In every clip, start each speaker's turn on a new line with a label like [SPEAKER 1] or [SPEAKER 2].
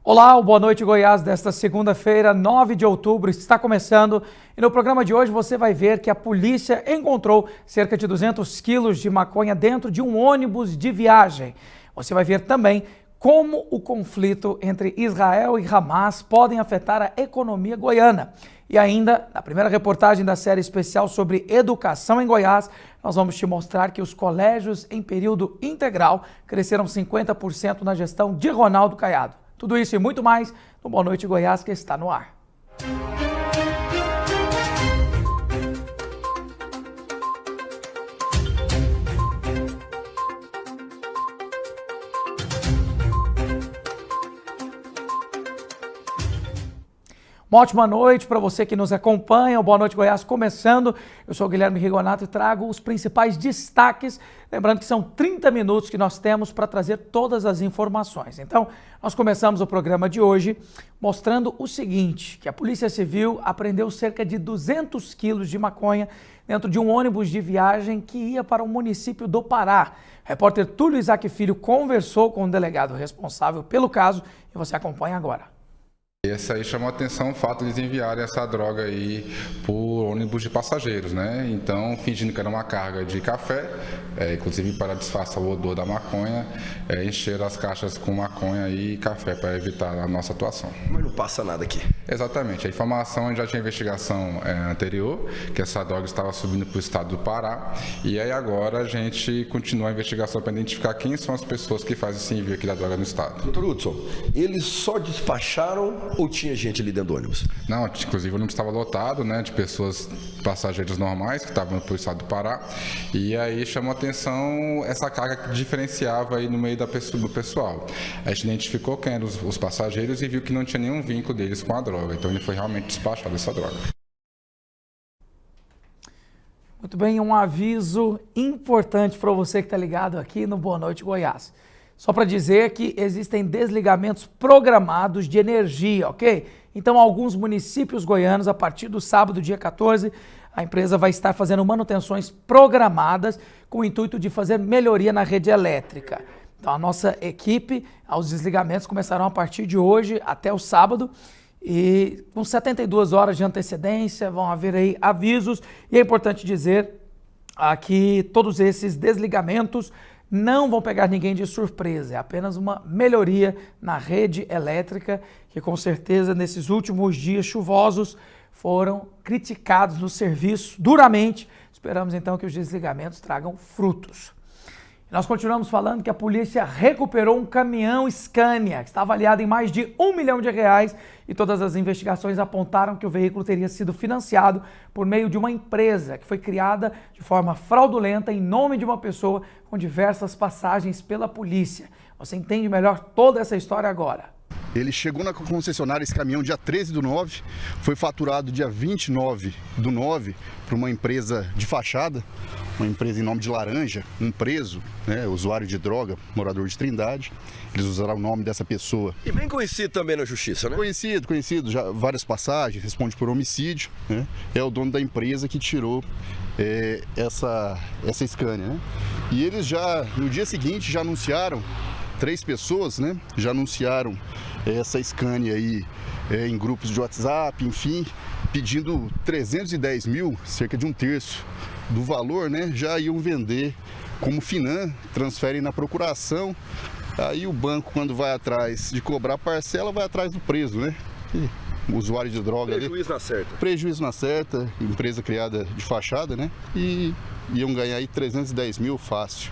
[SPEAKER 1] Olá, o Boa Noite Goiás desta segunda-feira, 9 de outubro, está começando e no programa de hoje você vai ver que a polícia encontrou cerca de 200 quilos de maconha dentro de um ônibus de viagem. Você vai ver também como o conflito entre Israel e Hamas podem afetar a economia goiana. E ainda, na primeira reportagem da série especial sobre educação em Goiás, nós vamos te mostrar que os colégios em período integral cresceram 50% na gestão de Ronaldo Caiado. Tudo isso e muito mais no Boa Noite Goiás, que está no ar. Uma ótima noite para você que nos acompanha, o Boa Noite Goiás começando. Eu sou o Guilherme Rigonato e trago os principais destaques. Lembrando que são 30 minutos que nós temos para trazer todas as informações. Então, nós começamos o programa de hoje mostrando o seguinte, que a Polícia Civil apreendeu cerca de 200 quilos de maconha dentro de um ônibus de viagem que ia para o município do Pará. O repórter Túlio Isaac Filho conversou com o delegado responsável pelo caso e você acompanha agora.
[SPEAKER 2] Esse aí chamou a atenção o fato de eles enviarem essa droga aí por ônibus de passageiros, né? Então, fingindo que era uma carga de café, inclusive para disfarçar o odor da maconha, encheram as caixas com maconha e café para evitar a nossa atuação.
[SPEAKER 3] Mas não passa nada aqui.
[SPEAKER 2] Exatamente. A informação já tinha investigação anterior, que essa droga estava subindo para o estado do Pará, e aí agora a gente continua a investigação para identificar quem são as pessoas que fazem esse envio aqui da droga no estado.
[SPEAKER 3] Doutor Hudson, eles só despacharam ou tinha gente ali dentro do ônibus?
[SPEAKER 2] Não, inclusive o ônibus estava lotado, né, de pessoas, passageiros normais que estavam para o estado do Pará, e aí chamou a atenção essa carga que diferenciava aí no meio do pessoal. A gente identificou quem eram os passageiros e viu que não tinha nenhum vínculo deles com a droga, então ele foi realmente despachado essa droga.
[SPEAKER 1] Muito bem, um aviso importante para você que está ligado aqui no Boa Noite Goiás. Só para dizer que existem desligamentos programados de energia, ok? Então, alguns municípios goianos, a partir do sábado, dia 14, a empresa vai estar fazendo manutenções programadas com o intuito de fazer melhoria na rede elétrica. Então, a nossa equipe, os desligamentos começarão a partir de hoje até o sábado e com 72 horas de antecedência vão haver aí avisos. E é importante dizer que todos esses desligamentos não vão pegar ninguém de surpresa, é apenas uma melhoria na rede elétrica que com certeza nesses últimos dias chuvosos foram criticados no serviço duramente. Esperamos então que os desligamentos tragam frutos. Nós continuamos falando que a polícia recuperou um caminhão Scania, que está avaliado em mais de R$1 milhão e todas as investigações apontaram que o veículo teria sido financiado por meio de uma empresa que foi criada de forma fraudulenta em nome de uma pessoa com diversas passagens pela polícia. Você entende melhor toda essa história agora.
[SPEAKER 4] Ele chegou na concessionária, esse caminhão, dia 13/9, foi faturado dia 29/9 para uma empresa de fachada, uma empresa em nome de Laranja, um preso, né, usuário de droga, morador de Trindade. Eles usaram o nome dessa pessoa.
[SPEAKER 3] E bem conhecido também na justiça, né?
[SPEAKER 4] Conhecido, já várias passagens, responde por homicídio, né? É o dono da empresa que tirou essa Scania, né? E eles já, no dia seguinte, já anunciaram, 3 pessoas, né? Já anunciaram essa Scania aí em grupos de WhatsApp, enfim, pedindo 310 mil, cerca de 1/3 do valor, né? Já iam vender como Finan, transferem na procuração. Aí o banco, quando vai atrás de cobrar parcela, vai atrás do preso, né? O usuário de droga.
[SPEAKER 3] Prejuízo na certa.
[SPEAKER 4] Prejuízo na certa, empresa criada de fachada, né? E iam ganhar aí 310 mil fácil.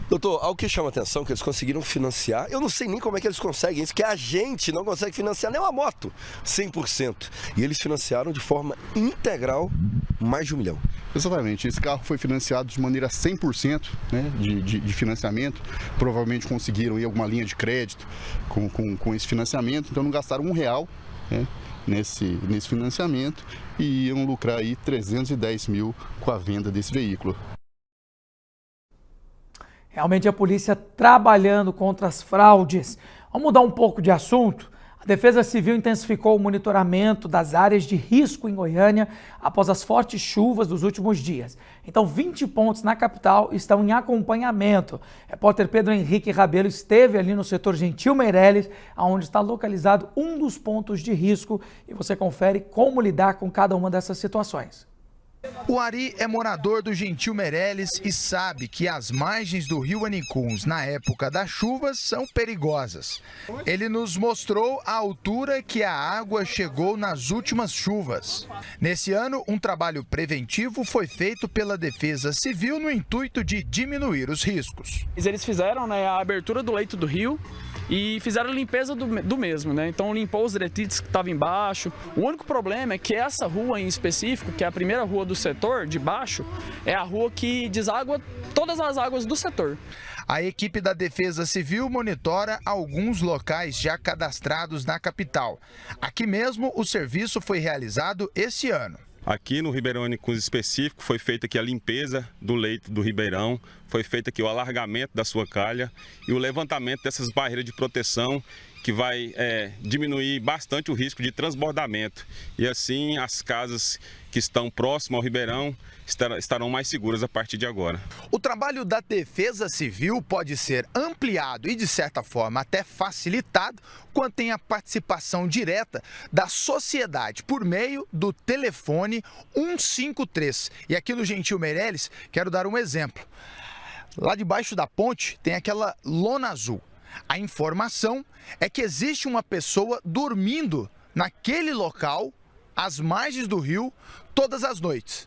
[SPEAKER 3] Doutor, algo que chama a atenção, que eles conseguiram financiar, eu não sei nem como é que eles conseguem isso, que a gente não consegue financiar nem uma moto 100%. E eles financiaram de forma integral mais de R$1 milhão.
[SPEAKER 4] Exatamente, esse carro foi financiado de maneira 100%, né, de financiamento. Provavelmente conseguiram aí alguma linha de crédito com esse financiamento, então não gastaram R$1, né, nesse financiamento e iam lucrar aí 310 mil com a venda desse veículo.
[SPEAKER 1] Realmente a polícia trabalhando contra as fraudes. Vamos mudar um pouco de assunto. A Defesa Civil intensificou o monitoramento das áreas de risco em Goiânia após as fortes chuvas dos últimos dias. Então, 20 pontos na capital estão em acompanhamento. O repórter Pedro Henrique Rabelo esteve ali no setor Gentil Meireles, onde está localizado um dos pontos de risco, e você confere como lidar com cada uma dessas situações.
[SPEAKER 5] O Ari é morador do Gentil Meireles e sabe que as margens do rio Anicuns na época das chuvas são perigosas. Ele nos mostrou a altura que a água chegou nas últimas chuvas. Nesse ano, um trabalho preventivo foi feito pela Defesa Civil no intuito de diminuir os riscos.
[SPEAKER 6] Eles fizeram, a abertura do leito do rio e fizeram a limpeza do mesmo, Então limpou os detritos que estavam embaixo. O único problema é que essa rua em específico, que é a primeira rua do setor de baixo, é a rua que deságua todas as águas do setor.
[SPEAKER 5] A equipe da Defesa Civil monitora alguns locais já cadastrados na capital. Aqui mesmo o serviço foi realizado esse ano.
[SPEAKER 7] Aqui no Ribeirão Anicuns específico foi feita aqui a limpeza do leito do Ribeirão, foi feito aqui o alargamento da sua calha e o levantamento dessas barreiras de proteção que vai diminuir bastante o risco de transbordamento. E assim as casas que estão próximas ao Ribeirão estarão mais seguras a partir de agora.
[SPEAKER 5] O trabalho da Defesa Civil pode ser ampliado e, de certa forma, até facilitado quando tem a participação direta da sociedade por meio do telefone 153. E aqui no Gentil Meireles, quero dar um exemplo. Lá debaixo da ponte tem aquela lona azul. A informação é que existe uma pessoa dormindo naquele local, às margens do rio, todas as noites.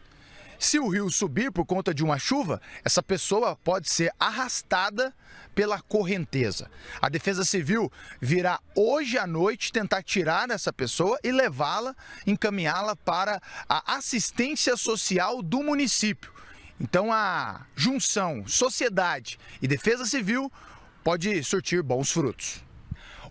[SPEAKER 5] Se o rio subir por conta de uma chuva, essa pessoa pode ser arrastada pela correnteza. A Defesa Civil virá hoje à noite tentar tirar essa pessoa e levá-la, encaminhá-la para a assistência social do município. Então a junção sociedade e Defesa Civil pode surtir bons frutos.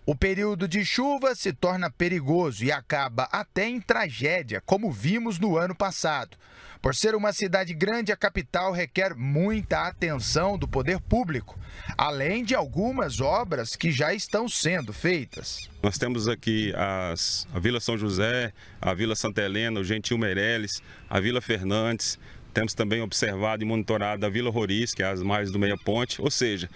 [SPEAKER 5] O período de chuva se torna perigoso e acaba até em tragédia, como vimos no ano passado. Por ser uma cidade grande, a capital requer muita atenção do poder público, além de algumas obras que já estão sendo feitas.
[SPEAKER 7] Nós temos aqui a Vila São José, a Vila Santa Helena, o Gentil Meireles, a Vila Fernandes. Temos também observado e monitorado a Vila Roriz, que é as margens do Meia Ponte, ou seja,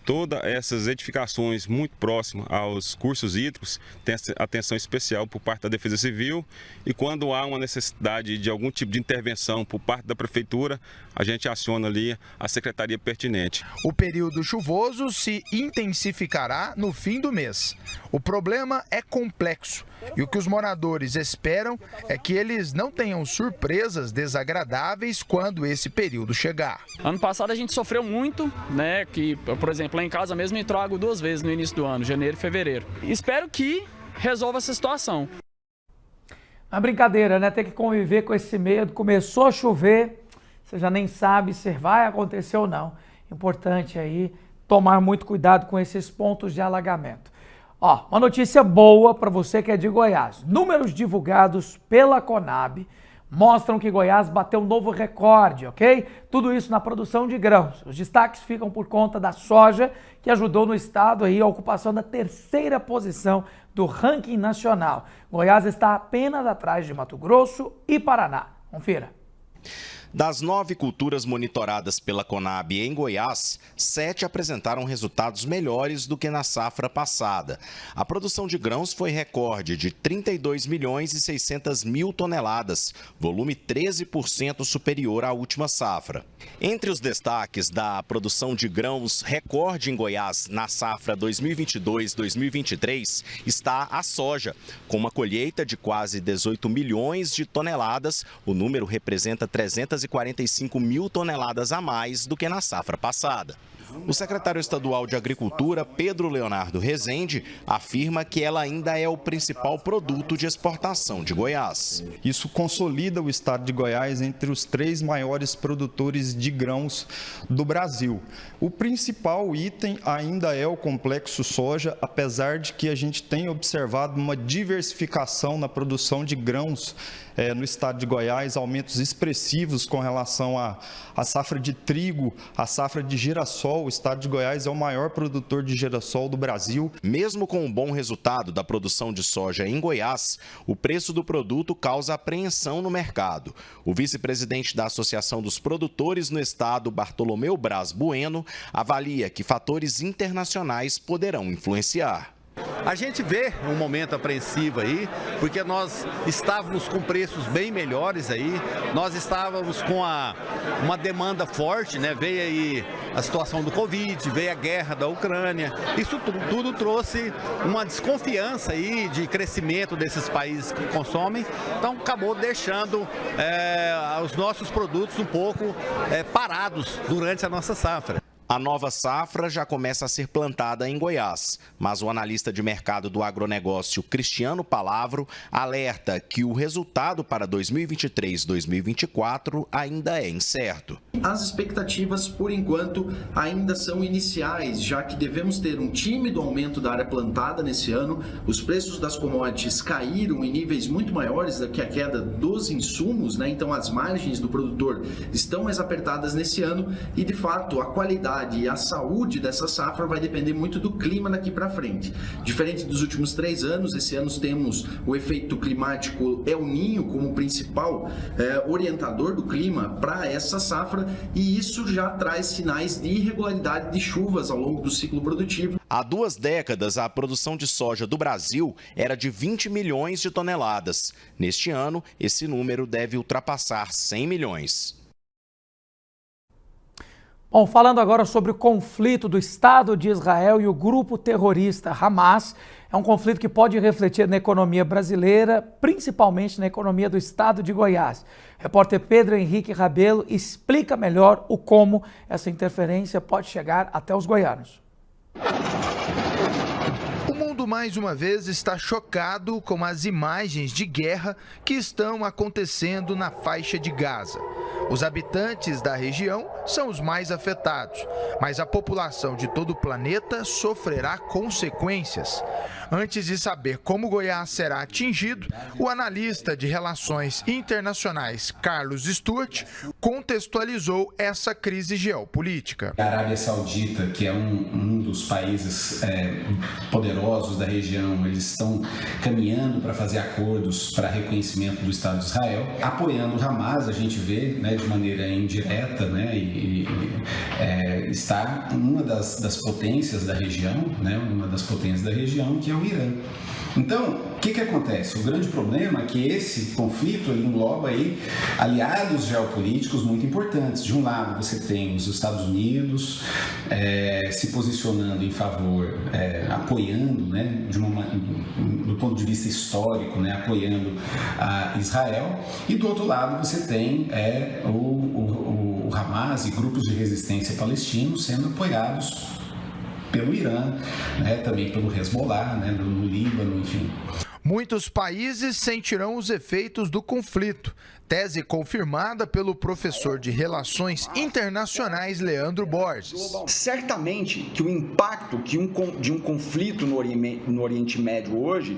[SPEAKER 7] todas essas edificações muito próximas aos cursos hídricos têm atenção especial por parte da Defesa Civil, e quando há uma necessidade de algum tipo de intervenção por parte da Prefeitura, a gente aciona ali a secretaria pertinente.
[SPEAKER 5] O período chuvoso se intensificará no fim do mês. O problema é complexo e o que os moradores esperam é que eles não tenham surpresas desagradáveis quando esse período chegar.
[SPEAKER 6] Ano passado a gente sofreu muito, que, por exemplo, lá em casa mesmo entrou água 2 vezes no início do ano, janeiro e fevereiro. Espero que resolva essa situação.
[SPEAKER 1] Não é brincadeira, Ter que conviver com esse medo. Começou a chover, você já nem sabe se vai acontecer ou não. Importante aí tomar muito cuidado com esses pontos de alagamento. Uma notícia boa para você que é de Goiás. Números divulgados pela Conab mostram que Goiás bateu um novo recorde, ok? Tudo isso na produção de grãos. Os destaques ficam por conta da soja, que ajudou no estado aí a ocupação da 3ª posição do ranking nacional. Goiás está apenas atrás de Mato Grosso e Paraná. Confira.
[SPEAKER 8] Das 9 culturas monitoradas pela Conab em Goiás, 7 apresentaram resultados melhores do que na safra passada. A produção de grãos foi recorde de 32.600.000 toneladas, volume 13% superior à última safra. Entre os destaques da produção de grãos recorde em Goiás na safra 2022-2023 está a soja. Com uma colheita de quase 18 milhões de toneladas, o número representa 345 mil toneladas a mais do que na safra passada. O secretário estadual de Agricultura, Pedro Leonardo Rezende, afirma que ela ainda é o principal produto de exportação de Goiás.
[SPEAKER 9] Isso consolida o estado de Goiás entre os 3 maiores produtores de grãos do Brasil. O principal item ainda é o complexo soja, apesar de que a gente tem observado uma diversificação na produção de grãos no estado de Goiás, aumentos expressivos com relação à safra de trigo, à safra de girassol girassol, o estado de Goiás é o maior produtor de girassol do Brasil.
[SPEAKER 8] Mesmo com um bom resultado da produção de soja em Goiás, o preço do produto causa apreensão no mercado. O vice-presidente da Associação dos Produtores no estado, Bartolomeu Braz Bueno, avalia que fatores internacionais poderão influenciar.
[SPEAKER 10] A gente vê um momento apreensivo aí, porque nós estávamos com preços bem melhores aí, nós estávamos com uma demanda forte, né? Veio aí a situação do Covid, veio a guerra da Ucrânia, isso tudo trouxe uma desconfiança aí de crescimento desses países que consomem, então acabou deixando os nossos produtos um pouco parados durante a nossa safra.
[SPEAKER 8] A nova safra já começa a ser plantada em Goiás, mas o analista de mercado do agronegócio Cristiano Palavro alerta que o resultado para 2023-2024 ainda é incerto.
[SPEAKER 11] As expectativas, por enquanto, ainda são iniciais, já que devemos ter um tímido aumento da área plantada nesse ano. Os preços das commodities caíram em níveis muito maiores do que a queda dos insumos, né? Então as margens do produtor estão mais apertadas nesse ano e, de fato, a qualidade e a saúde dessa safra vai depender muito do clima daqui para frente. Diferente dos últimos 3 anos, esse ano temos o efeito climático El Niño como principal orientador do clima para essa safra, e isso já traz sinais de irregularidade de chuvas ao longo do ciclo produtivo.
[SPEAKER 8] Há 2 décadas, a produção de soja do Brasil era de 20 milhões de toneladas. Neste ano, esse número deve ultrapassar 100 milhões.
[SPEAKER 1] Bom, falando agora sobre o conflito do Estado de Israel e o grupo terrorista Hamas, é um conflito que pode refletir na economia brasileira, principalmente na economia do Estado de Goiás. O repórter Pedro Henrique Rabelo explica melhor o como essa interferência pode chegar até os goianos.
[SPEAKER 5] O mundo, mais uma vez, está chocado com as imagens de guerra que estão acontecendo na faixa de Gaza. Os habitantes da região são os mais afetados, mas a população de todo o planeta sofrerá consequências. Antes de saber como Goiás será atingido, o analista de relações internacionais Carlos Stuart contextualizou essa crise geopolítica.
[SPEAKER 12] A Arábia Saudita, que é um dos países poderosos da região, eles estão caminhando para fazer acordos para reconhecimento do Estado de Israel, apoiando o Hamas. A gente vê, né, de maneira indireta, né, está uma das potências da região, né, que é o Irã. Então, o que acontece? O grande problema é que esse conflito ele engloba aí aliados geopolíticos muito importantes. De um lado, você tem os Estados Unidos se posicionando em favor, apoiando, né, do ponto de vista histórico, né, apoiando a Israel. E do outro lado, você tem o Hamas e grupos de resistência palestinos sendo apoiados pelo Irã, né, também pelo Hezbollah, né, no Líbano, enfim.
[SPEAKER 5] Muitos países sentirão os efeitos do conflito, tese confirmada pelo professor de Relações Internacionais Leandro Borges.
[SPEAKER 13] Certamente que o impacto de um conflito no Oriente Médio hoje,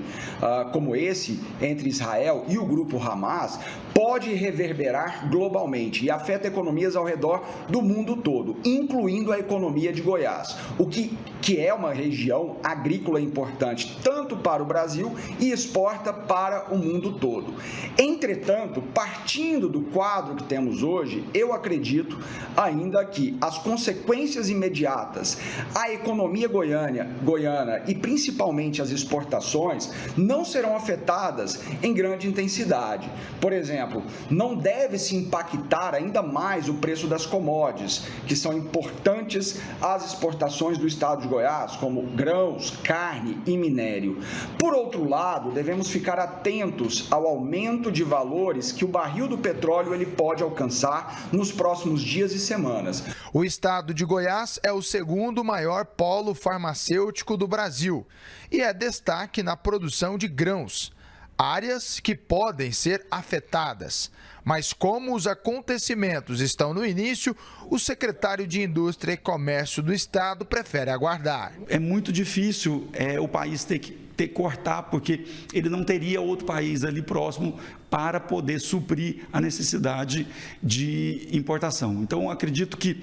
[SPEAKER 13] como esse entre Israel e o grupo Hamas, pode reverberar globalmente e afeta economias ao redor do mundo todo, incluindo a economia de Goiás, o que é uma região agrícola importante tanto para o Brasil e exporta para o mundo todo. Entretanto, partindo do quadro que temos hoje, eu acredito ainda que as consequências imediatas à economia goiana e principalmente as exportações não serão afetadas em grande intensidade. Por exemplo, não deve se impactar ainda mais o preço das commodities, que são importantes às exportações do estado de Goiás, como grãos, carne e minério. Por outro lado, devemos ficar atentos ao aumento de valores que o barril do petróleo ele pode alcançar nos próximos dias e semanas.
[SPEAKER 5] O estado de Goiás é o segundo maior polo farmacêutico do Brasil e é destaque na produção de grãos, áreas que podem ser afetadas. Mas como os acontecimentos estão no início, o secretário de Indústria e Comércio do estado prefere aguardar.
[SPEAKER 14] É muito difícil o país ter que ter que cortar, porque ele não teria outro país ali próximo para poder suprir a necessidade de importação. Então, acredito que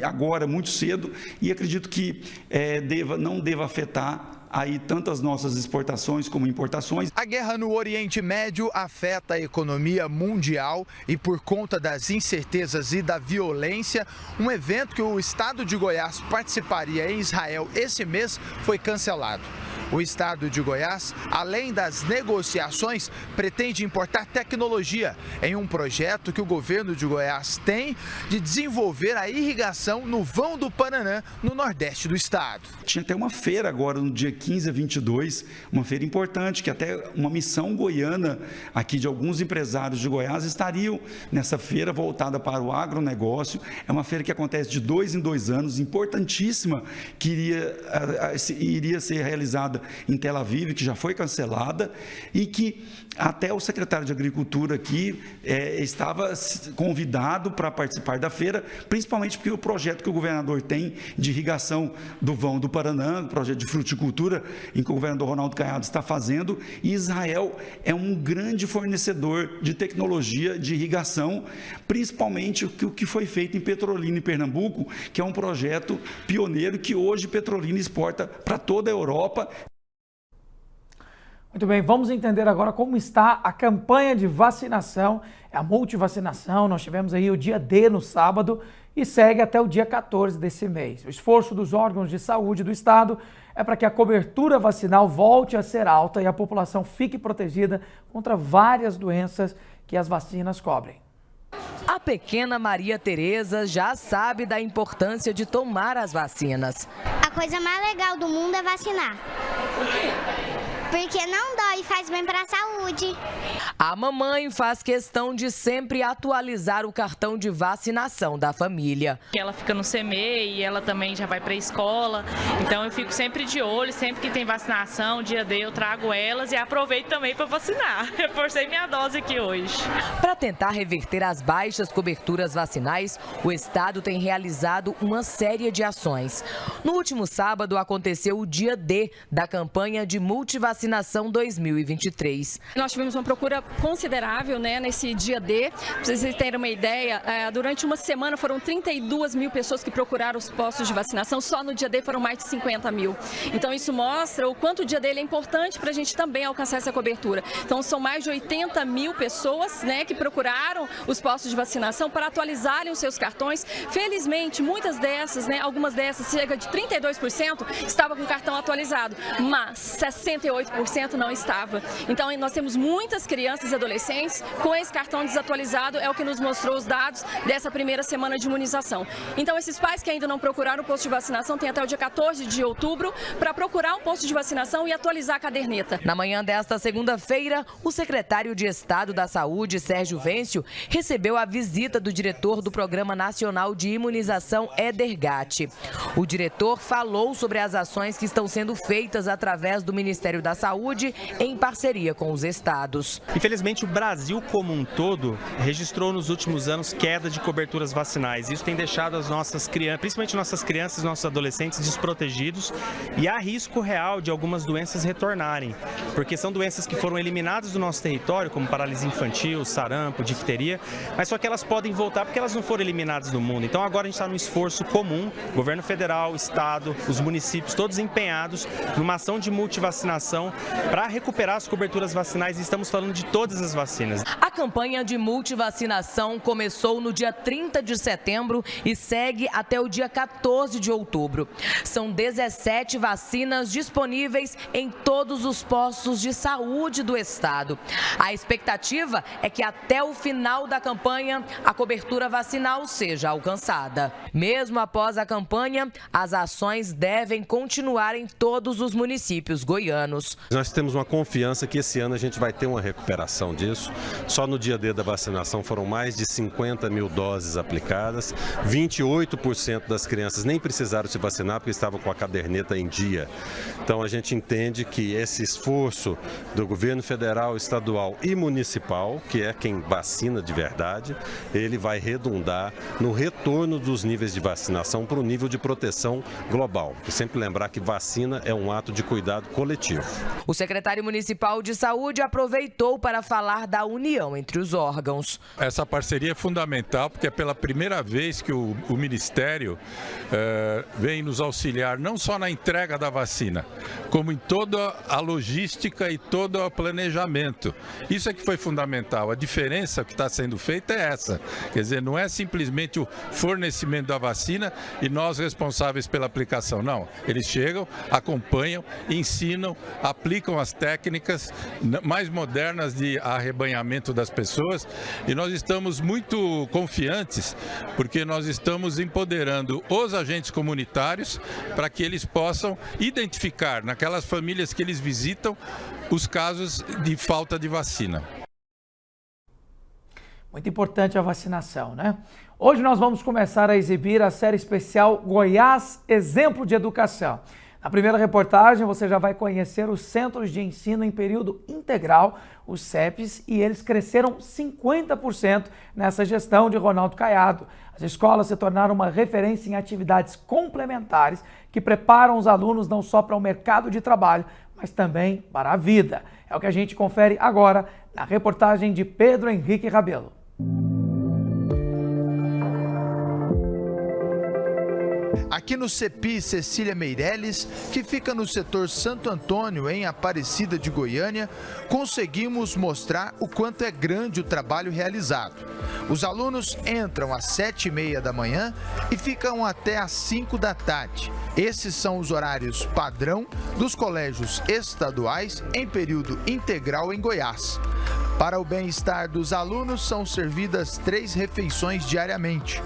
[SPEAKER 14] agora, muito cedo, e acredito que não deva afetar aí tanto as nossas exportações como importações.
[SPEAKER 5] A guerra no Oriente Médio afeta a economia mundial e, por conta das incertezas e da violência, um evento que o estado de Goiás participaria em Israel esse mês foi cancelado. O estado de Goiás, além das negociações, pretende importar tecnologia em um projeto que o governo de Goiás tem de desenvolver a irrigação no vão do Paranã, no nordeste do estado.
[SPEAKER 14] Tinha até uma feira agora, no dia 15 a 22, uma feira importante, que até uma missão goiana aqui de alguns empresários de Goiás estariam nessa feira voltada para o agronegócio. É uma feira que acontece de 2 em 2 anos, importantíssima, que iria ser realizada em Tel Aviv, que já foi cancelada, e que até o secretário de Agricultura aqui estava convidado para participar da feira, principalmente porque o projeto que o governador tem de irrigação do vão do Paranã, o projeto de fruticultura em que o governador Ronaldo Caiado está fazendo, e Israel é um grande fornecedor de tecnologia de irrigação, principalmente o que foi feito em Petrolina, em Pernambuco, que é um projeto pioneiro que hoje Petrolina exporta para toda a Europa.
[SPEAKER 1] Muito bem, vamos entender agora como está a campanha de vacinação, a multivacinação. Nós tivemos aí o dia D no sábado e segue até o dia 14 desse mês. O esforço dos órgãos de saúde do estado é para que a cobertura vacinal volte a ser alta e a população fique protegida contra várias doenças que as vacinas cobrem.
[SPEAKER 15] A pequena Maria Tereza já sabe da importância de tomar as vacinas.
[SPEAKER 16] A coisa mais legal do mundo é vacinar. Porque não dói e faz bem para a saúde.
[SPEAKER 15] A mamãe faz questão de sempre atualizar o cartão de vacinação da família.
[SPEAKER 17] Ela fica no CME e ela também já vai para a escola, então eu fico sempre de olho, sempre que tem vacinação, dia D eu trago elas e aproveito também para vacinar. Reforcei minha dose aqui hoje.
[SPEAKER 15] Para tentar reverter as baixas coberturas vacinais, o estado tem realizado uma série de ações. No último sábado aconteceu o dia D da campanha de multivacinação 2023.
[SPEAKER 18] Nós tivemos uma procura considerável, nesse dia D. Para vocês terem uma ideia, durante uma semana foram 32 mil pessoas que procuraram os postos de vacinação, só no dia D foram mais de 50 mil. Então isso mostra o quanto o dia D é importante para a gente também alcançar essa cobertura. Então são mais de 80 mil pessoas que procuraram os postos de vacinação para atualizarem os seus cartões. Felizmente, muitas dessas, algumas dessas, cerca de 32%, estava com o cartão atualizado, mas 68% não estava. Então, nós temos muitas crianças e adolescentes com esse cartão desatualizado, é o que nos mostrou os dados dessa primeira semana de imunização. Então, esses pais que ainda não procuraram o posto de vacinação têm até o dia 14 de outubro para procurar um posto de vacinação e atualizar a caderneta.
[SPEAKER 15] Na manhã desta segunda-feira, o secretário de Estado da Saúde, Sérgio Véncio, recebeu a visita do diretor do Programa Nacional de Imunização, Éder Gatti. O diretor falou sobre as ações que estão sendo feitas através do Ministério da Saúde em parceria com os estados.
[SPEAKER 19] Infelizmente, o Brasil como um todo registrou nos últimos anos queda de coberturas vacinais. Isso tem deixado as nossas crianças, principalmente nossas crianças e nossos adolescentes, desprotegidos, e há risco real de algumas doenças retornarem, porque são doenças que foram eliminadas do nosso território, como paralisia infantil, sarampo, difteria, mas só que elas podem voltar porque elas não foram eliminadas do mundo. Então agora a gente está num esforço comum, governo federal, estado, os municípios, todos empenhados numa ação de multivacinação para recuperar as coberturas vacinais, e estamos falando de todas as vacinas.
[SPEAKER 15] A campanha de multivacinação começou no dia 30 de setembro e segue até o dia 14 de outubro. São 17 vacinas disponíveis em todos os postos de saúde do estado. A expectativa é que até o final da campanha a cobertura vacinal seja alcançada. Mesmo após a campanha, as ações devem continuar em todos os municípios goianos.
[SPEAKER 20] anos. Nós temos uma confiança que esse ano a gente vai ter uma recuperação disso. Só no dia D da vacinação foram mais de 50 mil doses aplicadas, 28% das crianças nem precisaram se vacinar porque estavam com a caderneta em dia. Então a gente entende que esse esforço do governo federal, estadual e municipal, que é quem vacina de verdade, ele vai redundar no retorno dos níveis de vacinação para o nível de proteção global. E sempre lembrar que vacina é um ato de cuidado coletivo.
[SPEAKER 15] O secretário municipal de saúde aproveitou para falar da união entre os órgãos.
[SPEAKER 21] Essa parceria é fundamental porque é pela primeira vez que o Ministério vem nos auxiliar não só na entrega da vacina, como em toda a logística e todo o planejamento. Isso é que foi fundamental. A diferença que está sendo feita é essa. Quer dizer, não é simplesmente o fornecimento da vacina e nós responsáveis pela aplicação. Não, eles chegam, acompanham, ensinam, aplicam as técnicas mais modernas de arrebanhamento das pessoas e nós estamos muito confiantes porque nós estamos empoderando os agentes comunitários para que eles possam identificar naquelas famílias que eles visitam os casos de falta de vacina.
[SPEAKER 1] Muito importante a vacinação, né? Hoje nós vamos começar a exibir a série especial Goiás, Exemplo de Educação. Na primeira reportagem você já vai conhecer os Centros de Ensino em Período Integral, os CEPs, e eles cresceram 50% nessa gestão de Ronaldo Caiado. As escolas se tornaram uma referência em atividades complementares que preparam os alunos não só para o mercado de trabalho, mas também para a vida. É o que a gente confere agora na reportagem de Pedro Henrique Rabelo.
[SPEAKER 5] Aqui no CEPI Cecília Meirelles, que fica no setor Santo Antônio, em Aparecida de Goiânia, conseguimos mostrar o quanto é grande o trabalho realizado. Os alunos entram às 7h30 da manhã e ficam até às 5 da tarde. Esses são os horários padrão dos colégios estaduais em período integral em Goiás. Para o bem-estar dos alunos, são servidas 3 refeições diariamente.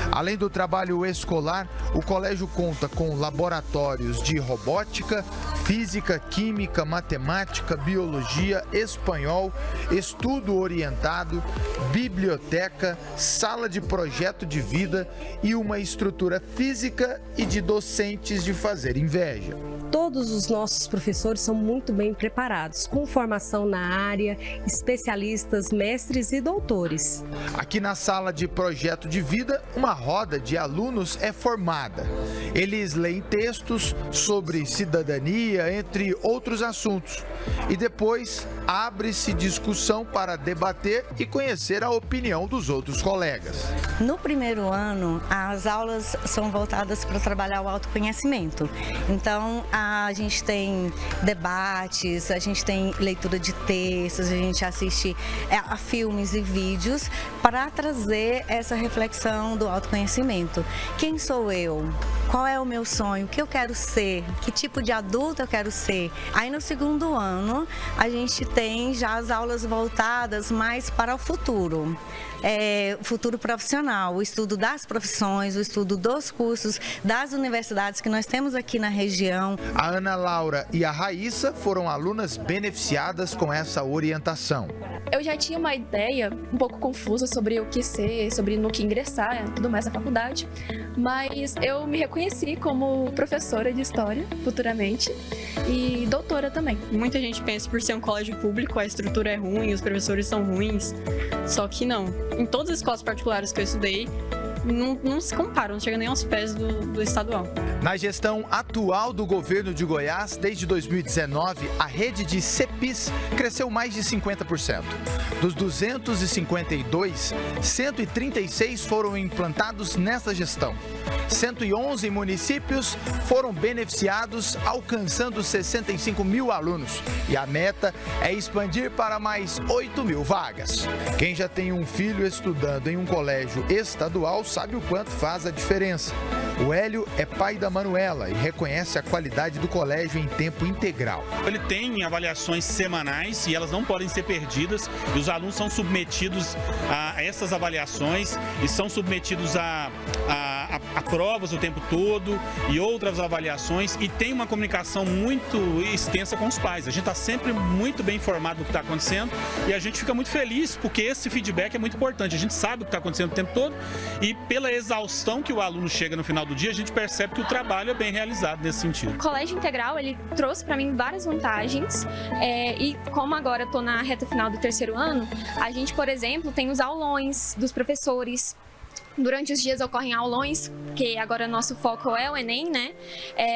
[SPEAKER 5] Além do trabalho escolar, o colégio conta com laboratórios de robótica, física, química, matemática, biologia, espanhol, estudo orientado, biblioteca, sala de projeto de vida e uma estrutura física e de docentes de fazer inveja.
[SPEAKER 22] Todos os nossos professores são muito bem preparados, com formação na área, especialistas, mestres e doutores.
[SPEAKER 5] Aqui na sala de projeto de vida, uma roda de alunos é formada. Eles leem textos sobre cidadania, entre outros assuntos. E depois abre-se discussão para debater e conhecer a opinião dos outros colegas.
[SPEAKER 23] No primeiro ano, as aulas são voltadas para trabalhar o autoconhecimento. Então, a gente tem debates, a gente tem leitura de textos, a gente assiste a filmes e vídeos para trazer essa reflexão do autoconhecimento. Quem sou eu? Qual é o meu sonho? O que eu quero ser? Que tipo de adulto eu quero ser? Aí no segundo ano, a gente tem já as aulas voltadas mais para o futuro. Futuro profissional, o estudo das profissões, o estudo dos cursos das universidades que nós temos aqui na região.
[SPEAKER 5] A Ana Laura e a Raíssa foram alunas beneficiadas com essa orientação.
[SPEAKER 24] Eu já tinha uma ideia um pouco confusa sobre o que ser, sobre no que ingressar, tudo mais na faculdade, mas eu me reconheci como professora de história futuramente e doutora também.
[SPEAKER 25] Muita gente pensa por ser um colégio público, a estrutura é ruim, os professores são ruins, só que não. Em todas as escolas particulares que eu estudei, não se comparam, não chega nem aos pés do estadual.
[SPEAKER 5] Na gestão atual do governo de Goiás, desde 2019, a rede de CEPIs cresceu mais de 50%. Dos 252, 136 foram implantados nessa gestão. 111 municípios foram beneficiados, alcançando 65 mil alunos. E a meta é expandir para mais 8 mil vagas. Quem já tem um filho estudando em um colégio estadual sabe o quanto faz a diferença. O Hélio é pai da Manuela e reconhece a qualidade do colégio em tempo integral.
[SPEAKER 26] Ele tem avaliações semanais e elas não podem ser perdidas. E os alunos são submetidos a essas avaliações e são submetidos a há provas o tempo todo e outras avaliações, e tem uma comunicação muito extensa com os pais. A gente está sempre muito bem informado do que está acontecendo e a gente fica muito feliz porque esse feedback é muito importante. A gente sabe o que está acontecendo o tempo todo e pela exaustão que o aluno chega no final do dia, a gente percebe que o trabalho é bem realizado nesse sentido.
[SPEAKER 24] O Colégio Integral, ele trouxe para mim várias vantagens e como agora eu estou na reta final do 3º ano, a gente, por exemplo, tem os aulões dos professores. Durante os dias ocorrem aulões, que agora nosso foco é o Enem, né?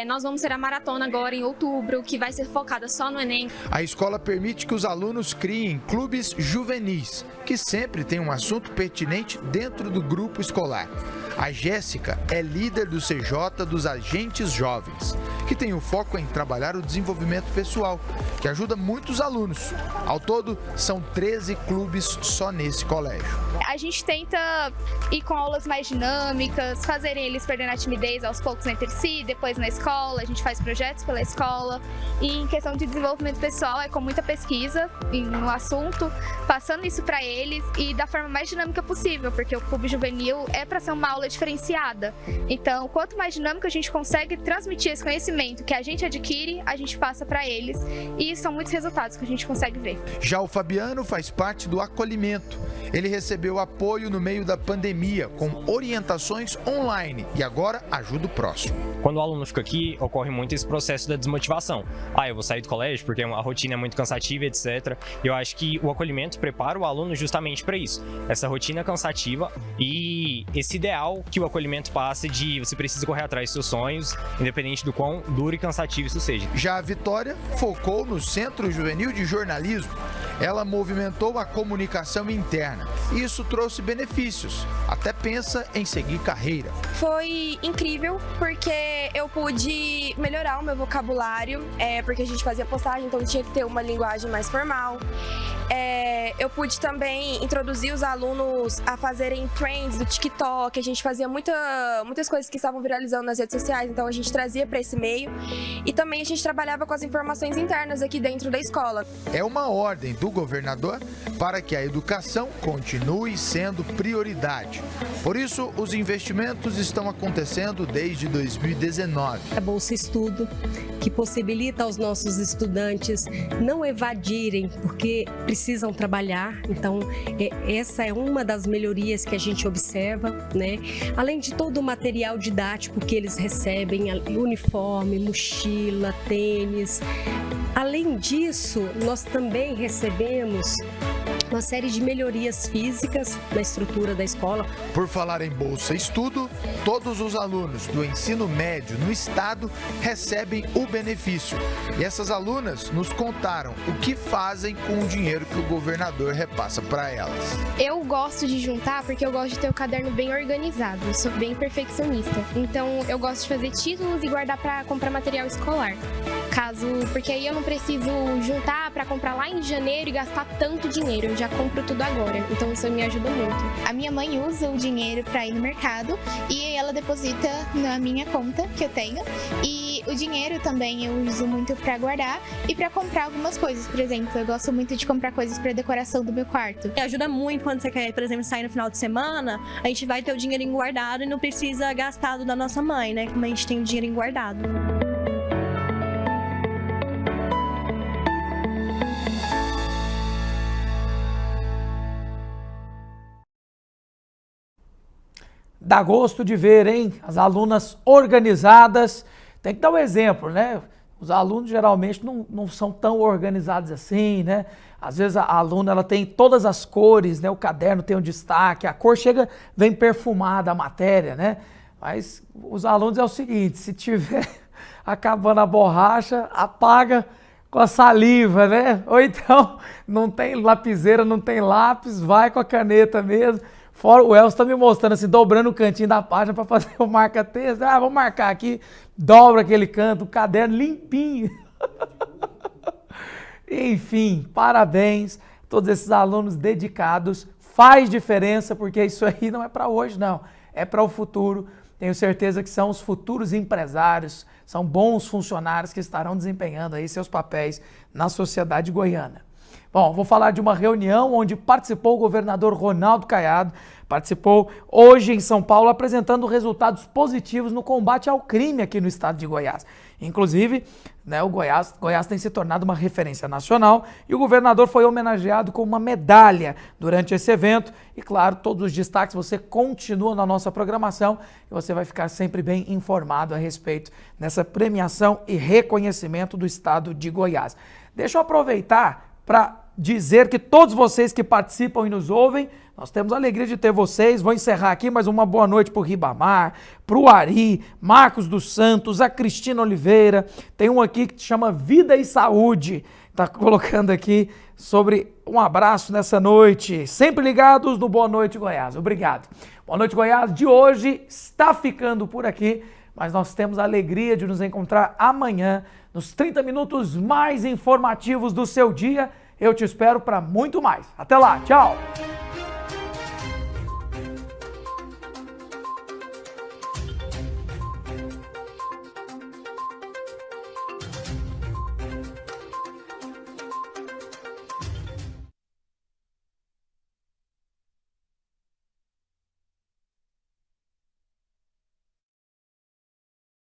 [SPEAKER 24] Nós vamos ter a maratona agora em outubro, que vai ser focada só no Enem.
[SPEAKER 5] A escola permite que os alunos criem clubes juvenis, que sempre tem um assunto pertinente dentro do grupo escolar. A Jéssica é líder do CJ dos Agentes Jovens, que tem o foco em trabalhar o desenvolvimento pessoal, que ajuda muitos alunos. Ao todo, são 13 clubes só nesse colégio.
[SPEAKER 24] A gente tenta ir com aulas mais dinâmicas, fazerem eles perderem a timidez aos poucos entre si, depois na escola, a gente faz projetos pela escola. E em questão de desenvolvimento pessoal, é com muita pesquisa no assunto, passando isso para eles e da forma mais dinâmica possível, porque o clube juvenil é para ser uma aula diferenciada. Então, quanto mais dinâmico a gente consegue transmitir esse conhecimento que a gente adquire, a gente passa para eles e são muitos resultados que a gente consegue ver.
[SPEAKER 5] Já o Fabiano faz parte do acolhimento. Ele recebeu apoio no meio da pandemia, com orientações online e agora ajuda o próximo.
[SPEAKER 2] Quando o aluno fica aqui, ocorre muito esse processo da desmotivação. Eu vou sair do colégio porque a rotina é muito cansativa, etc. Eu acho que o acolhimento prepara o aluno justamente para isso. Essa rotina cansativa e esse ideal que o acolhimento passa de você precisa correr atrás dos seus sonhos, independente do quão duro e cansativo isso seja.
[SPEAKER 5] Já a Vitória focou no Centro Juvenil de Jornalismo. Ela movimentou a comunicação interna. Isso trouxe benefícios. Até pensa em seguir carreira.
[SPEAKER 24] Foi incrível porque eu pude melhorar o meu vocabulário, porque a gente fazia postagem, então tinha que ter uma linguagem mais formal. Eu pude também introduzir os alunos a fazerem trends do TikTok, a gente fazia muitas coisas que estavam viralizando nas redes sociais, então a gente trazia para esse meio. E também a gente trabalhava com as informações internas aqui dentro da escola.
[SPEAKER 5] É uma ordem do governador para que a educação continue sendo prioridade. Por isso, os investimentos estão acontecendo desde 2019.
[SPEAKER 22] A Bolsa Estudo, que possibilita aos nossos estudantes não evadirem, porque precisam trabalhar. Então, essa é uma das melhorias que a gente observa, né? Além de todo o material didático que eles recebem, uniforme, mochila, tênis. Além disso, nós também recebemos uma série de melhorias físicas na estrutura da escola.
[SPEAKER 5] Por falar em Bolsa Estudo, todos os alunos do ensino médio no estado recebem o benefício. E essas alunas nos contaram o que fazem com o dinheiro que o governador repassa para elas.
[SPEAKER 24] Eu gosto de juntar porque eu gosto de ter o caderno bem organizado, eu sou bem perfeccionista. Então eu gosto de fazer títulos e guardar para comprar material escolar. Porque aí eu não preciso juntar para comprar lá em janeiro e gastar tanto dinheiro, eu já compro tudo agora, então isso me ajuda muito.
[SPEAKER 16] A minha mãe usa o dinheiro para ir no mercado e ela deposita na minha conta que eu tenho, e o dinheiro também eu uso muito para guardar e para comprar algumas coisas. Por exemplo, eu gosto muito de comprar coisas para decoração do meu quarto.
[SPEAKER 3] Ajuda muito quando você quer, por exemplo, sair no final de semana, a gente vai ter o dinheirinho guardado e não precisa gastar do da nossa mãe, né, como a gente tem o dinheirinho guardado.
[SPEAKER 1] Dá gosto de ver, hein? As alunas organizadas. Tem que dar um exemplo, né? Os alunos geralmente não são tão organizados assim, né? Às vezes a aluna ela tem todas as cores, né? O caderno tem um destaque, a cor vem perfumada a matéria, né? Mas os alunos é o seguinte, se tiver acabando a borracha, apaga com a saliva, né? Ou então não tem lapiseira, não tem lápis, vai com a caneta mesmo. Fora o Elcio está me mostrando assim, dobrando o cantinho da página para fazer o marca-texto. Vamos marcar aqui, dobra aquele canto, o caderno limpinho. Enfim, parabéns a todos esses alunos dedicados. Faz diferença, porque isso aí não é para hoje, não. É para o futuro. Tenho certeza que são os futuros empresários, são bons funcionários que estarão desempenhando aí seus papéis na sociedade goiana. Bom, vou falar de uma reunião onde participou o governador Ronaldo Caiado, participou hoje em São Paulo apresentando resultados positivos no combate ao crime aqui no estado de Goiás. Inclusive, né, o Goiás tem se tornado uma referência nacional e o governador foi homenageado com uma medalha durante esse evento. E claro, todos os destaques você continua na nossa programação e você vai ficar sempre bem informado a respeito dessa premiação e reconhecimento do estado de Goiás. Deixa eu aproveitar para dizer que todos vocês que participam e nos ouvem, nós temos a alegria de ter vocês. Vou encerrar aqui, mas uma boa noite para o Ribamar, para o Ari, Marcos dos Santos, a Cristina Oliveira. Tem um aqui que te chama Vida e Saúde. Está colocando aqui sobre um abraço nessa noite. Sempre ligados no Boa Noite Goiás. Obrigado. Boa Noite Goiás de hoje está ficando por aqui, mas nós temos a alegria de nos encontrar amanhã nos 30 minutos mais informativos do seu dia. Eu te espero para muito mais. Até lá, tchau!